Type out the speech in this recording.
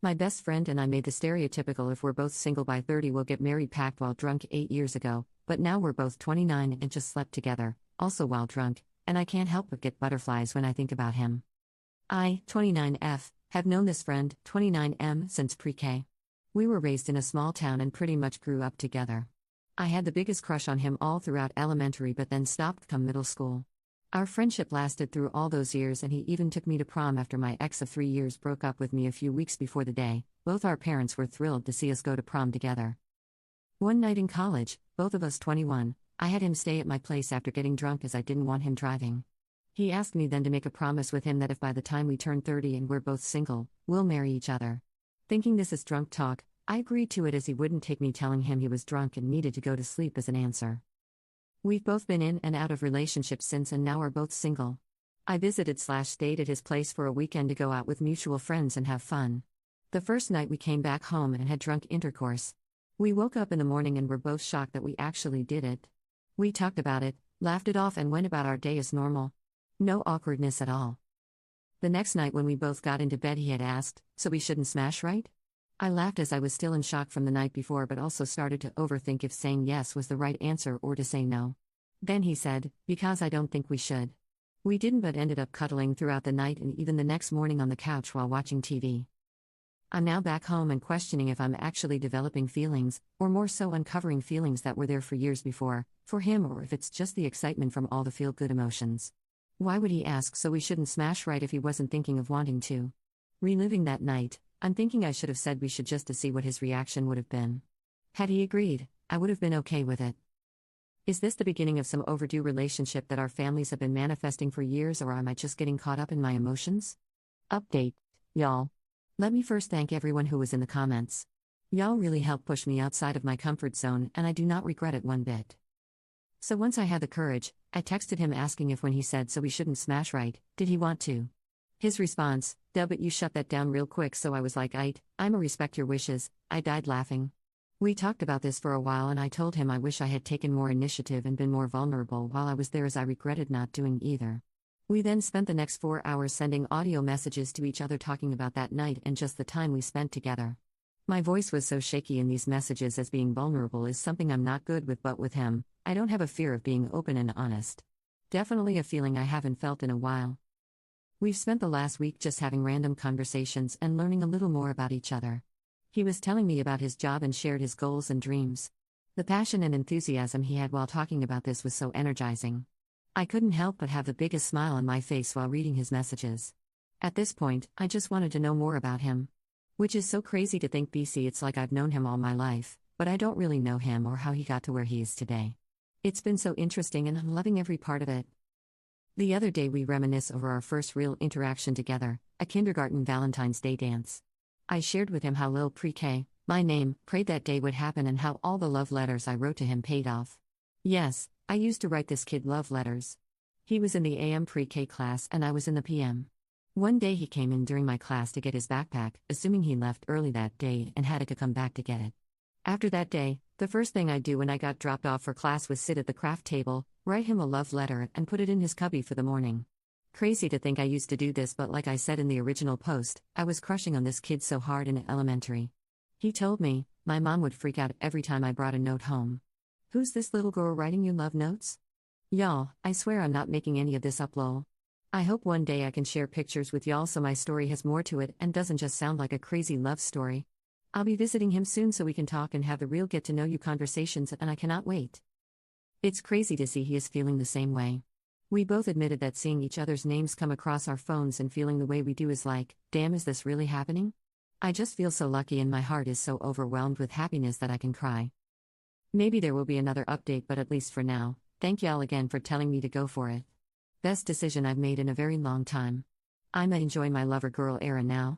My best friend and I made the stereotypical if we're both single by 30 we'll get married pact while drunk 8 years ago, but now we're both 29 and just slept together, also while drunk, and I can't help but get butterflies when I think about him. I, 29F, have known this friend, 29M, since pre-K. We were raised in a small town and pretty much grew up together. I had the biggest crush on him all throughout elementary but then stopped come middle school. Our friendship lasted through all those years and he even took me to prom after my ex of 3 years broke up with me a few weeks before the day. Both our parents were thrilled to see us go to prom together. One night in college, both of us 21, I had him stay at my place after getting drunk as I didn't want him driving. He asked me then to make a promise with him that if by the time we turn 30 and we're both single, we'll marry each other. Thinking this is drunk talk, I agreed to it as he wouldn't take me telling him he was drunk and needed to go to sleep as an answer. We've both been in and out of relationships since and now are both single. I visited/stayed at his place for a weekend to go out with mutual friends and have fun. The first night we came back home and had drunk intercourse. We woke up in the morning and were both shocked that we actually did it. We talked about it, laughed it off and went about our day as normal. No awkwardness at all. The next night when we both got into bed he had asked, "So we shouldn't smash, right?" I laughed as I was still in shock from the night before but also started to overthink if saying yes was the right answer or to say no. Then he said, "Because I don't think we should." We didn't but ended up cuddling throughout the night and even the next morning on the couch while watching TV. I'm now back home and questioning if I'm actually developing feelings, or more so uncovering feelings that were there for years before, for him or if it's just the excitement from all the feel-good emotions. Why would he ask so we shouldn't smash right if he wasn't thinking of wanting to? Reliving that night, I'm thinking I should have said we should just to see what his reaction would have been. Had he agreed, I would have been okay with it. Is this the beginning of some overdue relationship that our families have been manifesting for years or am I just getting caught up in my emotions? Update, y'all. Let me first thank everyone who was in the comments. Y'all really helped push me outside of my comfort zone and I do not regret it one bit. So once I had the courage, I texted him asking if when he said "so we shouldn't smash right," did he want to? His response, "Duh, but you shut that down real quick," so I was like, I'ma respect your wishes." I died laughing. We talked about this for a while and I told him I wish I had taken more initiative and been more vulnerable while I was there as I regretted not doing either. We then spent the next 4 hours sending audio messages to each other talking about that night and just the time we spent together. My voice was so shaky in these messages as being vulnerable is something I'm not good with, but with him, I don't have a fear of being open and honest. Definitely a feeling I haven't felt in a while. We've spent the last week just having random conversations and learning a little more about each other. He was telling me about his job and shared his goals and dreams. The passion and enthusiasm he had while talking about this was so energizing. I couldn't help but have the biggest smile on my face while reading his messages. At this point, I just wanted to know more about him. Which is so crazy to think it's like I've known him all my life, but I don't really know him or how he got to where he is today. It's been so interesting and I'm loving every part of it. The other day we reminisce over our first real interaction together, a kindergarten Valentine's Day dance. I shared with him how Lil Pre-K, my name, prayed that day would happen and how all the love letters I wrote to him paid off. Yes, I used to write this kid love letters. He was in the AM Pre-K class and I was in the PM. One day he came in during my class to get his backpack, assuming he left early that day and had to come back to get it. After that day, the first thing I do when I got dropped off for class was sit at the craft table, write him a love letter and put it in his cubby for the morning. Crazy to think I used to do this, but like I said in the original post, I was crushing on this kid so hard in elementary. He told me, my mom would freak out every time I brought a note home. Who's this little girl writing you love notes? Y'all, I swear I'm not making any of this up lol. I hope one day I can share pictures with y'all so my story has more to it and doesn't just sound like a crazy love story. I'll be visiting him soon so we can talk and have the real get-to-know-you conversations and I cannot wait. It's crazy to see he is feeling the same way. We both admitted that seeing each other's names come across our phones and feeling the way we do is like, damn, is this really happening? I just feel so lucky and my heart is so overwhelmed with happiness that I can cry. Maybe there will be another update, but at least for now, thank y'all again for telling me to go for it. Best decision I've made in a very long time. I'ma enjoy my lover girl era now.